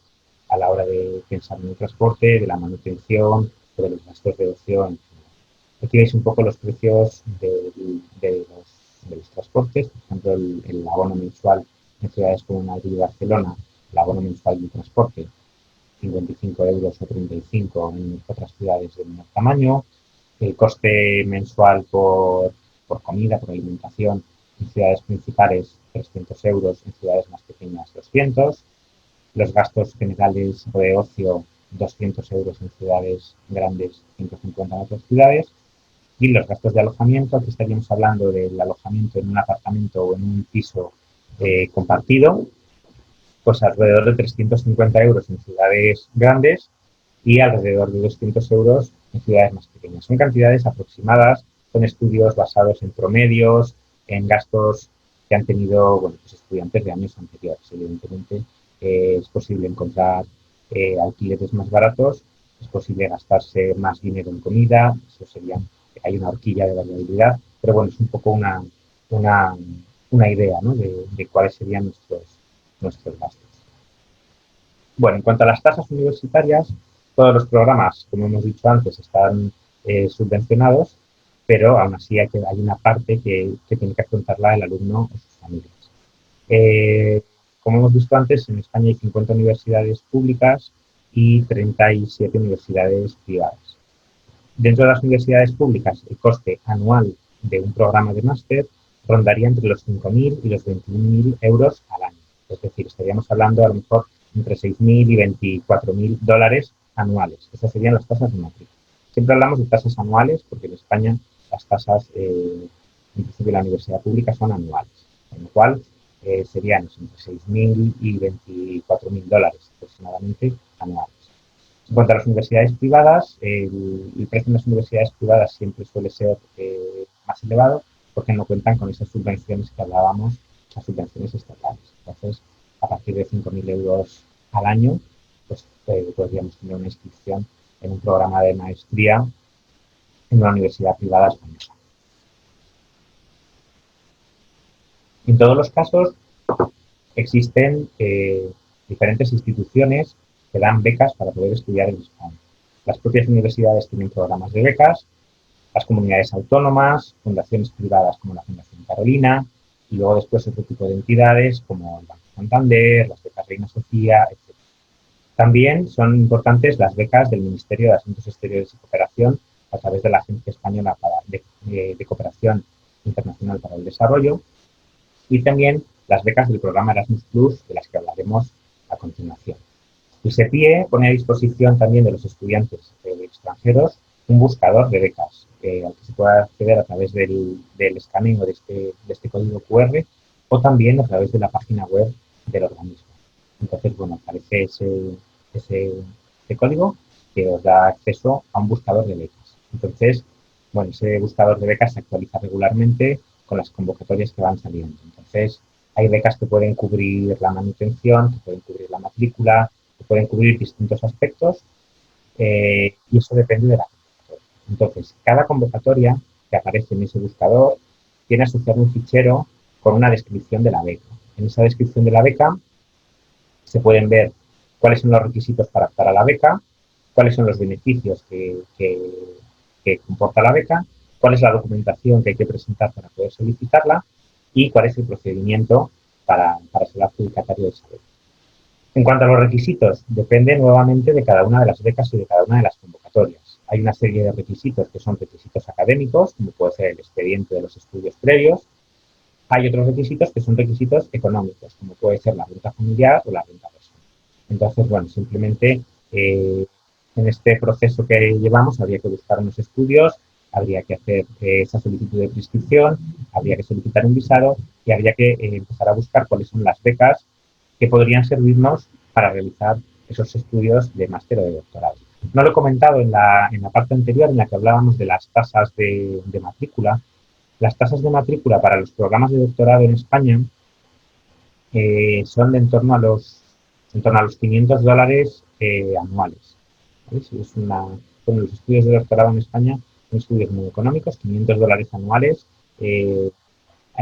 a la hora de pensar en el transporte, de la manutención o de los gastos de ocio en general. Aquí veis un poco los precios de los transportes, por ejemplo, el abono mensual en ciudades como Madrid y Barcelona, el abono mensual de transporte 55 euros o 35 en otras ciudades de menor tamaño, el coste mensual por comida, por alimentación en ciudades principales 300 euros, en ciudades más pequeñas 200, los gastos generales o de ocio 200 euros en ciudades grandes, 150 en otras ciudades, y los gastos de alojamiento, aquí estaríamos hablando del alojamiento en un apartamento o en un piso compartido, pues alrededor de 350 euros en ciudades grandes y alrededor de 200 euros en ciudades más pequeñas. Son cantidades aproximadas, son estudios basados en promedios, en gastos que han tenido bueno, pues estudiantes de años anteriores. Evidentemente es posible encontrar alquileres más baratos, es posible gastarse más dinero en comida, eso sería, hay una horquilla de variabilidad, pero bueno, es un poco una idea, ¿no? de cuáles serían nuestros gastos. Bueno, en cuanto a las tasas universitarias, todos los programas, como hemos dicho antes, están subvencionados, pero aún así hay una parte que tiene que afrontarla el alumno o sus familias. Como hemos visto antes, en España hay 50 universidades públicas y 37 universidades privadas. Dentro de las universidades públicas, el coste anual de un programa de máster rondaría entre los 5.000 y los 21.000 euros al año. Es decir, estaríamos hablando a lo mejor entre 6.000 y 24.000 dólares anuales. Estas serían las tasas de matrícula. Siempre hablamos de tasas anuales porque en España las tasas, en principio, de la universidad pública son anuales, con lo cual serían entre 6.000 y 24.000 dólares aproximadamente anuales. En cuanto a las universidades privadas, el precio en las universidades privadas siempre suele ser más elevado porque no cuentan con esas subvenciones que hablábamos, las subvenciones estatales. Entonces, a partir de 5.000 euros al año, pues podríamos tener una inscripción en un programa de maestría en una universidad privada española. En todos los casos, existen diferentes instituciones que dan becas para poder estudiar en España. Las propias universidades tienen programas de becas, las comunidades autónomas, fundaciones privadas como la Fundación Carolina, y luego después otro tipo de entidades como el Banco Santander, las becas Reina Sofía, etc. También son importantes las becas del Ministerio de Asuntos Exteriores y Cooperación a través de la Agencia Española de Cooperación Internacional para el Desarrollo, y también las becas del programa Erasmus Plus, de las que hablaremos a continuación. El SEPIE pone a disposición también de los estudiantes extranjeros un buscador de becas al que se puede acceder a través del escaneo de este código QR o también a través de la página web del organismo. Entonces, bueno, aparece ese código que os da acceso a un buscador de becas. Entonces, bueno, ese buscador de becas se actualiza regularmente con las convocatorias que van saliendo. Entonces, hay becas que pueden cubrir la manutención, que pueden cubrir la matrícula, que pueden cubrir distintos aspectos y eso depende de la convocatoria. Entonces, cada convocatoria que aparece en ese buscador tiene asociado un fichero con una descripción de la beca. En esa descripción de la beca se pueden ver cuáles son los requisitos para optar a la beca, cuáles son los beneficios que comporta la beca, cuál es la documentación que hay que presentar para poder solicitarla y cuál es el procedimiento para ser adjudicatario de esa beca. En cuanto a los requisitos, depende nuevamente de cada una de las becas y de cada una de las convocatorias. Hay una serie de requisitos que son requisitos académicos, como puede ser el expediente de los estudios previos. Hay otros requisitos que son requisitos económicos, como puede ser la renta familiar o la renta personal. Entonces, bueno, simplemente en este proceso que llevamos habría que buscar unos estudios, habría que hacer esa solicitud de prescripción, habría que solicitar un visado y habría que empezar a buscar cuáles son las becas que podrían servirnos para realizar esos estudios de máster o de doctorado. No lo he comentado en la parte anterior en la que hablábamos de las tasas de matrícula. Las tasas de matrícula para los programas de doctorado en España son de en torno a los $500 anuales. ¿Vale? Si es bueno, los estudios de doctorado en España son estudios muy económicos, $500 anuales. En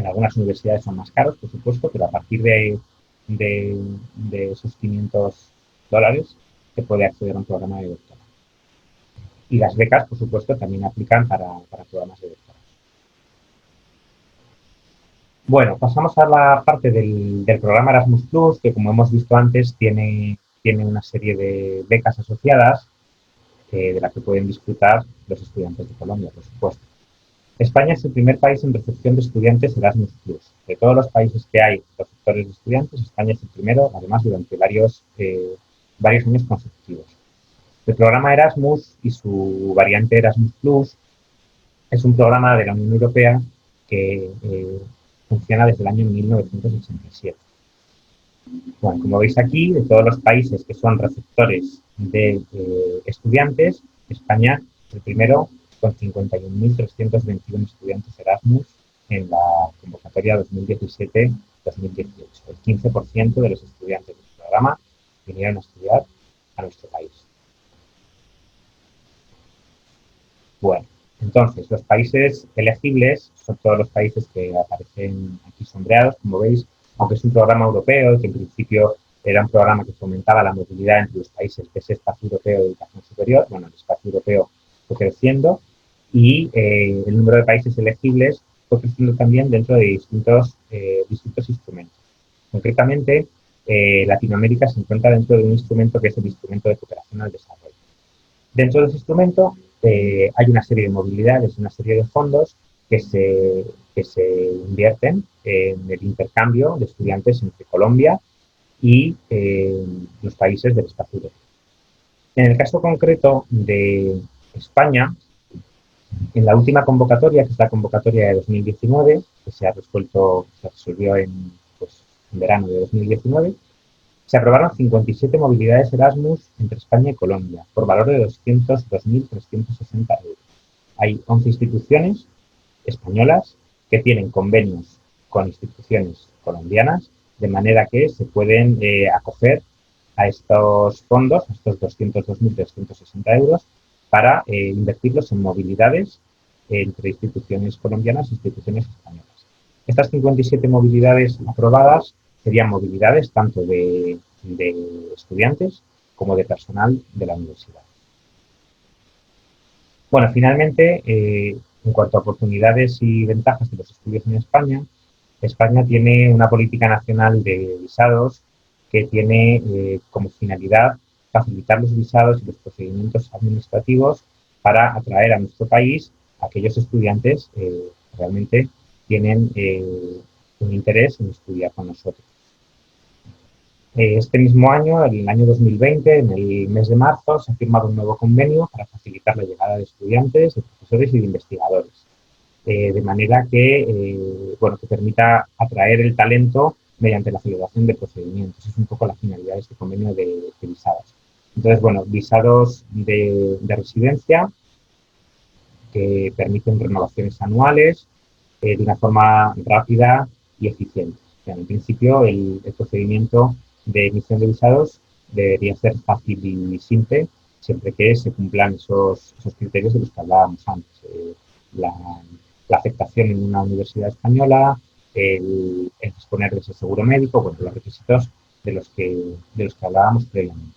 algunas universidades son más caros, por supuesto, pero a partir de esos $500 se puede acceder a un programa de doctorado. Y las becas, por supuesto, también aplican para programas de doctorado. Bueno, pasamos a la parte del programa Erasmus Plus, que como hemos visto antes tiene una serie de becas asociadas de las que pueden disfrutar los estudiantes de Colombia, por supuesto. España es el primer país en recepción de estudiantes Erasmus Plus. De todos los países que hay receptores de estudiantes, España es el primero, además durante varios años consecutivos. El programa Erasmus y su variante Erasmus Plus es un programa de la Unión Europea que funciona desde el año 1987. Bueno, como veis aquí, de todos los países que son receptores de estudiantes, España es el primero con 51.321 estudiantes Erasmus en la convocatoria 2017-2018. El 15% de los estudiantes del programa vinieron a estudiar a nuestro país. Bueno, entonces, los países elegibles son todos los países que aparecen aquí sombreados, como veis, aunque es un programa europeo, que en principio era un programa que fomentaba la movilidad entre los países de ese espacio europeo de educación superior. Bueno, el espacio europeo fue creciendo y el número de países elegibles fue creciendo también dentro de distintos instrumentos. Concretamente, Latinoamérica se encuentra dentro de un instrumento que es el Instrumento de Cooperación al Desarrollo. Dentro de ese instrumento hay una serie de movilidades, una serie de fondos que se invierten en el intercambio de estudiantes entre Colombia y los países del espacio europeo. En el caso concreto de España, en la última convocatoria, que es la convocatoria de 2019, que se resolvió en verano de 2019, se aprobaron 57 movilidades Erasmus entre España y Colombia, por valor de 202.360 euros. Hay 11 instituciones españolas que tienen convenios con instituciones colombianas, de manera que se pueden acoger a estos fondos, a estos 202.360 euros, para invertirlos en movilidades entre instituciones colombianas e instituciones españolas. Estas 57 movilidades aprobadas serían movilidades tanto de estudiantes como de personal de la universidad. Bueno, finalmente, en cuanto a oportunidades y ventajas de los estudios en España, España tiene una política nacional de visados que tiene como finalidad facilitar los visados y los procedimientos administrativos para atraer a nuestro país a aquellos estudiantes que realmente tienen un interés en estudiar con nosotros. Este mismo año, en el año 2020, en el mes de marzo, se ha firmado un nuevo convenio para facilitar la llegada de estudiantes, de profesores y de investigadores, de manera que permita atraer el talento mediante la celebración de procedimientos. Es un poco la finalidad de este convenio de visados. Entonces, bueno, visados de residencia que permiten renovaciones anuales de una forma rápida y eficiente. O sea, en principio, el procedimiento de emisión de visados debería ser fácil y simple, siempre que se cumplan esos criterios de los que hablábamos antes. La aceptación en una universidad española, el disponer de ese seguro médico, bueno, los requisitos de los que hablábamos previamente.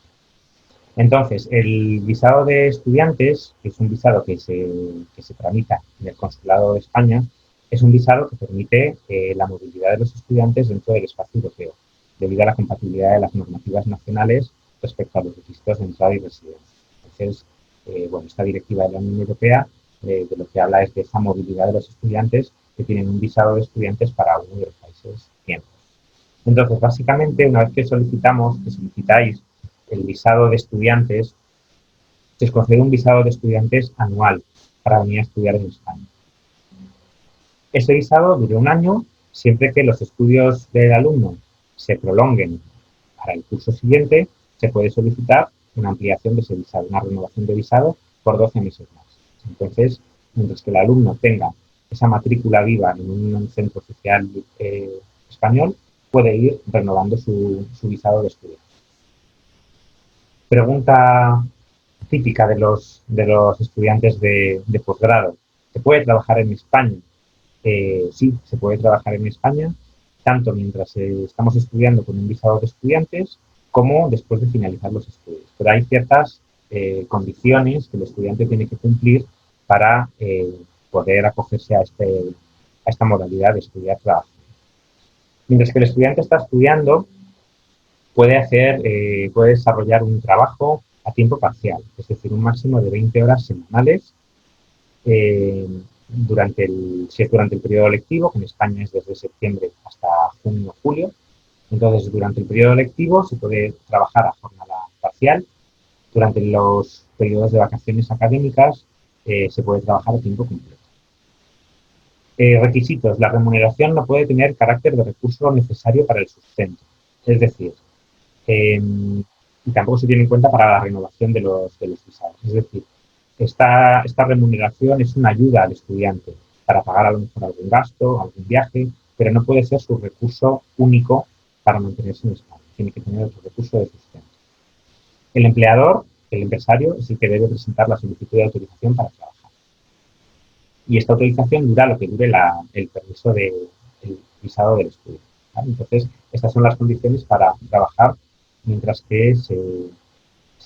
Entonces, el visado de estudiantes, que es un visado que se tramita en el Consulado de España, es un visado que permite la movilidad de los estudiantes dentro del espacio europeo. debido a la compatibilidad de las normativas nacionales respecto a los requisitos de entrada y residencia. Entonces, bueno, esta directiva de la Unión Europea de lo que habla es de esa movilidad de los estudiantes que tienen un visado de estudiantes para uno de los países miembros. Entonces, básicamente, una vez que solicitáis el visado de estudiantes, se os concede un visado de estudiantes anual para venir a estudiar en España. Ese visado dura un año, siempre que los estudios del alumno se prolonguen para el curso siguiente, se puede solicitar una ampliación de ese visado, una renovación de visado por 12 meses más. Entonces, mientras que el alumno tenga esa matrícula viva en un centro oficial español, puede ir renovando su visado de estudiante. Pregunta típica de los estudiantes de posgrado. ¿Se puede trabajar en España? Sí, se puede trabajar en España, tanto mientras estamos estudiando con un visado de estudiantes como después de finalizar los estudios. Pero hay ciertas condiciones que el estudiante tiene que cumplir para poder acogerse a esta modalidad de estudiar-trabajar. Mientras que el estudiante está estudiando, puede desarrollar un trabajo a tiempo parcial, es decir, un máximo de 20 horas semanales si es durante el periodo lectivo, que en España es desde septiembre hasta junio o julio. Entonces, durante el periodo lectivo se puede trabajar a jornada parcial. Durante los periodos de vacaciones académicas se puede trabajar a tiempo completo. Requisitos. La remuneración no puede tener carácter de recurso necesario para el sustento. Es decir, y tampoco se tiene en cuenta para la renovación de los visados. Es decir, esta remuneración es una ayuda al estudiante para pagar a lo mejor algún gasto, algún viaje, pero no puede ser su recurso único para mantenerse en España. Tiene que tener otro recurso de sustento. El empleador, el empresario, es el que debe presentar la solicitud de autorización para trabajar. Y esta autorización dura lo que dure el permiso del visado del estudio, ¿vale? Entonces, estas son las condiciones para trabajar mientras que se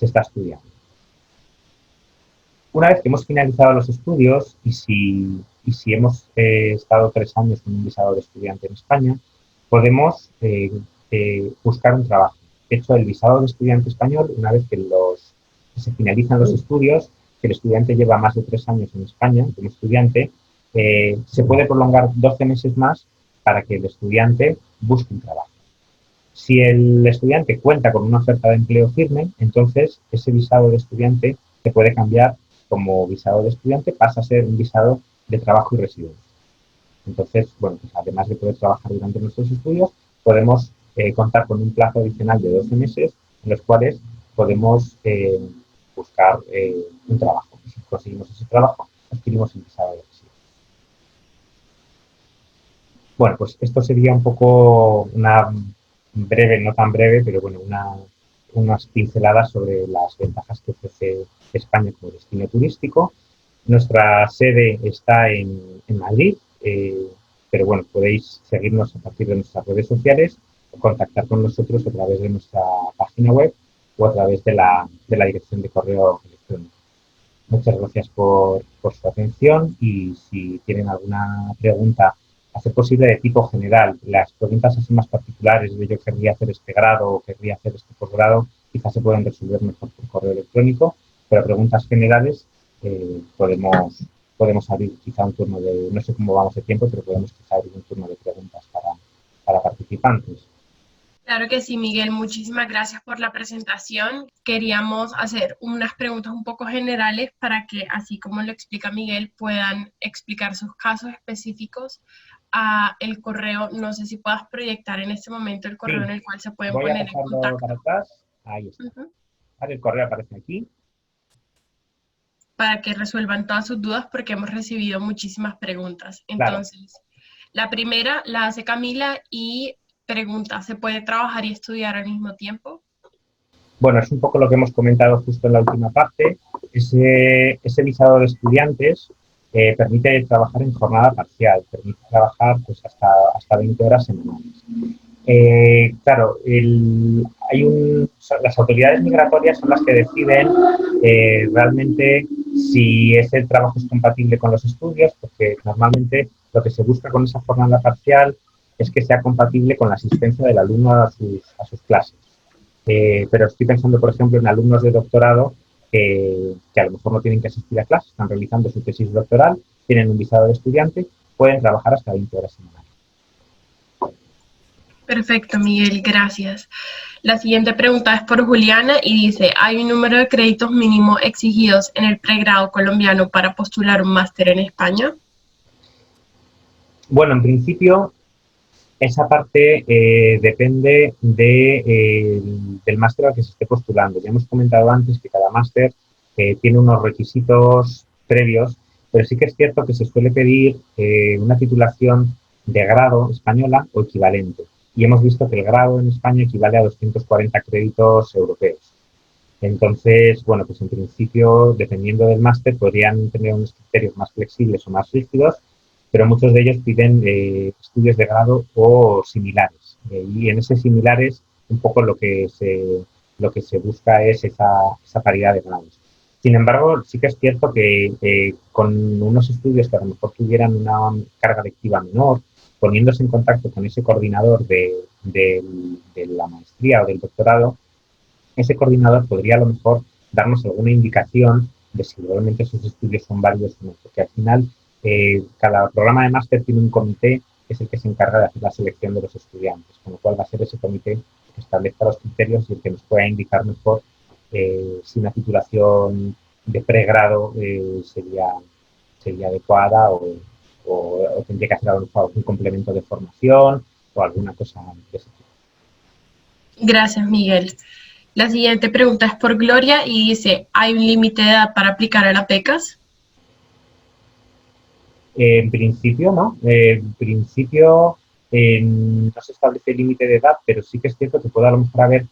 está estudiando. Una vez que hemos finalizado los estudios y si hemos estado 3 años con un visado de estudiante en España, podemos buscar un trabajo. De hecho, el visado de estudiante español, una vez que se finalizan los estudios, que el estudiante lleva más de 3 años en España como estudiante, se puede prolongar 12 meses más para que el estudiante busque un trabajo. Si el estudiante cuenta con una oferta de empleo firme, entonces ese visado de estudiante se puede cambiar como visado de estudiante, pasa a ser un visado de trabajo y residencia. Entonces, bueno, pues además de poder trabajar durante nuestros estudios, podemos contar con un plazo adicional de 12 meses en los cuales podemos buscar un trabajo. Y si conseguimos ese trabajo, adquirimos el visado de residencia. Bueno, pues esto sería un poco una breve, no tan breve, pero bueno, unas pinceladas sobre las ventajas que ofrece España como destino turístico. Nuestra sede está en Madrid, pero bueno, podéis seguirnos a partir de nuestras redes sociales o contactar con nosotros a través de nuestra página web o a través de la dirección de correo electrónico. Muchas gracias por su atención y si tienen alguna pregunta, a ser posible de tipo general, las preguntas así más particulares de yo querría hacer este grado o querría hacer este posgrado, quizás se pueden resolver mejor por correo electrónico, pero preguntas generales podemos abrir quizá un turno de, no sé cómo vamos de tiempo, pero podemos quizá abrir un turno de preguntas para participantes. Claro que sí, Miguel. Muchísimas gracias por la presentación. Queríamos hacer unas preguntas un poco generales para que, así como lo explica Miguel, puedan explicar sus casos específicos a el correo. No sé si puedas proyectar en este momento el correo en el cual se pueden poner en contacto. Voy a pasarlo para atrás. Ahí está. Vale, el correo aparece aquí. Para que resuelvan todas sus dudas porque hemos recibido muchísimas preguntas. Entonces, la primera la hace Camila y pregunta, ¿se puede trabajar y estudiar al mismo tiempo? Bueno, es un poco lo que hemos comentado justo en la última parte. Ese visado de estudiantes permite trabajar en jornada parcial, permite trabajar pues, hasta 20 horas semanales. Claro, las autoridades migratorias son las que deciden realmente si ese trabajo es compatible con los estudios, porque normalmente lo que se busca con esa jornada parcial es que sea compatible con la asistencia del alumno a sus clases. Pero estoy pensando, por ejemplo, en alumnos de doctorado que a lo mejor no tienen que asistir a clases, están realizando su tesis doctoral, tienen un visado de estudiante, pueden trabajar hasta 20 horas semanales. Perfecto, Miguel, gracias. La siguiente pregunta es por Juliana y dice, ¿hay un número de créditos mínimo exigidos en el pregrado colombiano para postular un máster en España? Bueno, en principio, esa parte depende del máster al que se esté postulando. Ya hemos comentado antes que cada máster tiene unos requisitos previos, pero sí que es cierto que se suele pedir una titulación de grado española o equivalente. Y hemos visto que el grado en España equivale a 240 créditos europeos. Entonces, bueno, pues en principio, dependiendo del máster, podrían tener unos criterios más flexibles o más rígidos, pero muchos de ellos piden estudios de grado o similares. Y en ese similares, un poco lo que se busca es esa paridad de grados. Sin embargo, sí que es cierto que con unos estudios que a lo mejor tuvieran una carga lectiva menor, poniéndose en contacto con ese coordinador de la maestría o del doctorado, ese coordinador podría a lo mejor darnos alguna indicación de si realmente esos estudios son válidos o no, porque al final cada programa de máster tiene un comité que es el que se encarga de hacer la selección de los estudiantes, con lo cual va a ser ese comité que establezca los criterios y el que nos pueda indicar mejor si una titulación de pregrado sería adecuada o tendría que hacer algún complemento de formación o alguna cosa de ese tipo. Gracias, Miguel. La siguiente pregunta es por Gloria y dice, ¿hay un límite de edad para aplicar a las becas? En principio, no. En principio no se establece límite de edad, pero sí que es cierto que puede a lo mejor haber,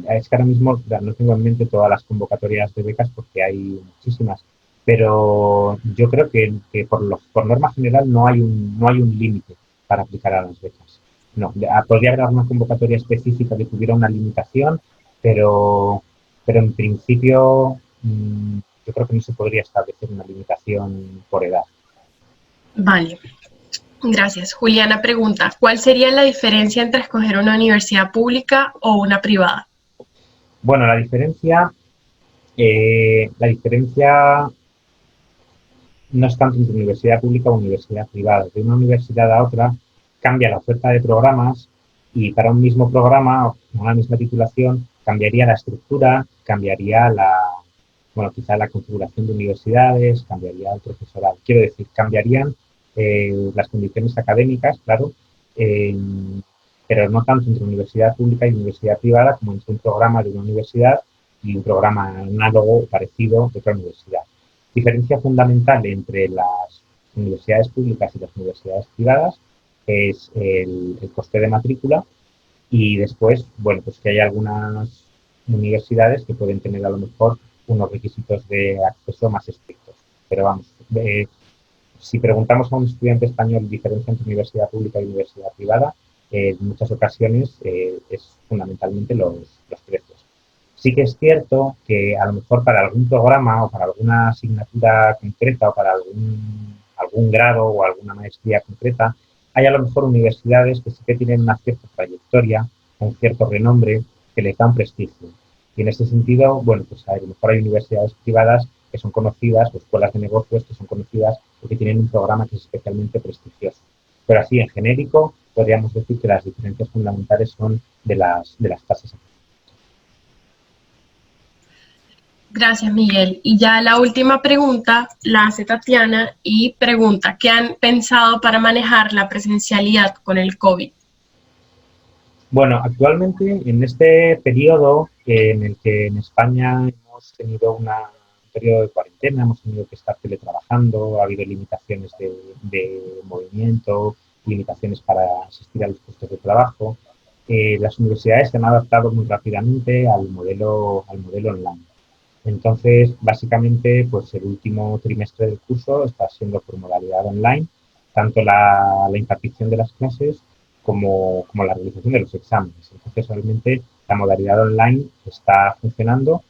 es que ahora mismo no tengo en mente todas las convocatorias de becas porque hay muchísimas, pero yo creo que por norma general no hay un límite para aplicar a las becas. No, podría haber una convocatoria específica que tuviera una limitación, pero en principio yo creo que no se podría establecer una limitación por edad. Vale, gracias. Juliana pregunta, ¿cuál sería la diferencia entre escoger una universidad pública o una privada? Bueno, la diferencia no es tanto entre universidad pública o universidad privada. De una universidad a otra cambia la oferta de programas y para un mismo programa o una misma titulación cambiaría la estructura, cambiaría quizá la configuración de universidades, cambiaría el profesorado. Quiero decir, cambiarían las condiciones académicas, claro, eh, pero no tanto entre universidad pública y universidad privada como entre un programa de una universidad y un programa análogo o parecido de otra universidad. Diferencia fundamental entre las universidades públicas y las universidades privadas es el coste de matrícula y después, bueno, pues que hay algunas universidades que pueden tener a lo mejor unos requisitos de acceso más estrictos. Pero vamos, si preguntamos a un estudiante español diferencia entre universidad pública y universidad privada, en muchas ocasiones es fundamentalmente los precios. Sí que es cierto que a lo mejor para algún programa o para alguna asignatura concreta o para algún grado o alguna maestría concreta, hay a lo mejor universidades que sí que tienen una cierta trayectoria, un cierto renombre, que les dan prestigio. Y en ese sentido, bueno, pues a lo mejor hay universidades privadas que son conocidas o escuelas de negocios que son conocidas porque tienen un programa que es especialmente prestigioso. Pero así, en genérico, podríamos decir que las diferencias fundamentales son de las tasas. Gracias, Miguel. Y ya la última pregunta la hace Tatiana y pregunta, ¿qué han pensado para manejar la presencialidad con el COVID? Bueno, actualmente en este periodo en el que en España hemos tenido un periodo de cuarentena, hemos tenido que estar teletrabajando, ha habido limitaciones de movimiento, limitaciones para asistir a los puestos de trabajo, las universidades se han adaptado muy rápidamente al modelo online. Entonces, básicamente, pues el último trimestre del curso está siendo por modalidad online, tanto la impartición de las clases como la realización de los exámenes. Entonces, realmente, la modalidad online está funcionando.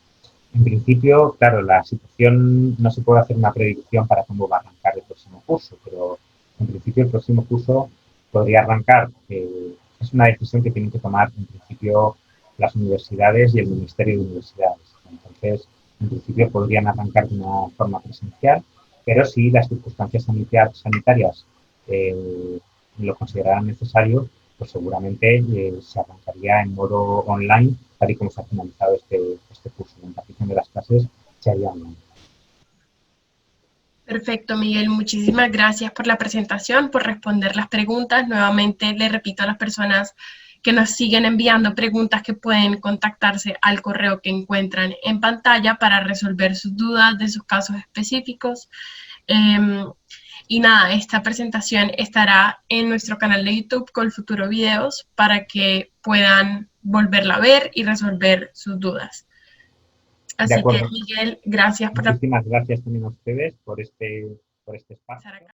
En principio, claro, la situación no se puede hacer una predicción para cómo va a arrancar el próximo curso, pero en principio el próximo curso podría arrancar. Es una decisión que tienen que tomar en principio las universidades y el Ministerio de Universidades. Entonces, en principio podrían arrancar de una forma presencial, pero si las circunstancias sanitarias lo consideraran necesario, pues seguramente se arrancaría en modo online, tal y como se ha finalizado este curso. La impartición de las clases se haría online. Perfecto, Miguel. Muchísimas gracias por la presentación, por responder las preguntas. Nuevamente le repito a las personas que nos siguen enviando preguntas que pueden contactarse al correo que encuentran en pantalla para resolver sus dudas de sus casos específicos. Y nada, esta presentación estará en nuestro canal de YouTube Colfuturo Videos para que puedan volverla a ver y resolver sus dudas. Así que, Miguel, gracias por Muchísimas gracias también a ustedes por este espacio.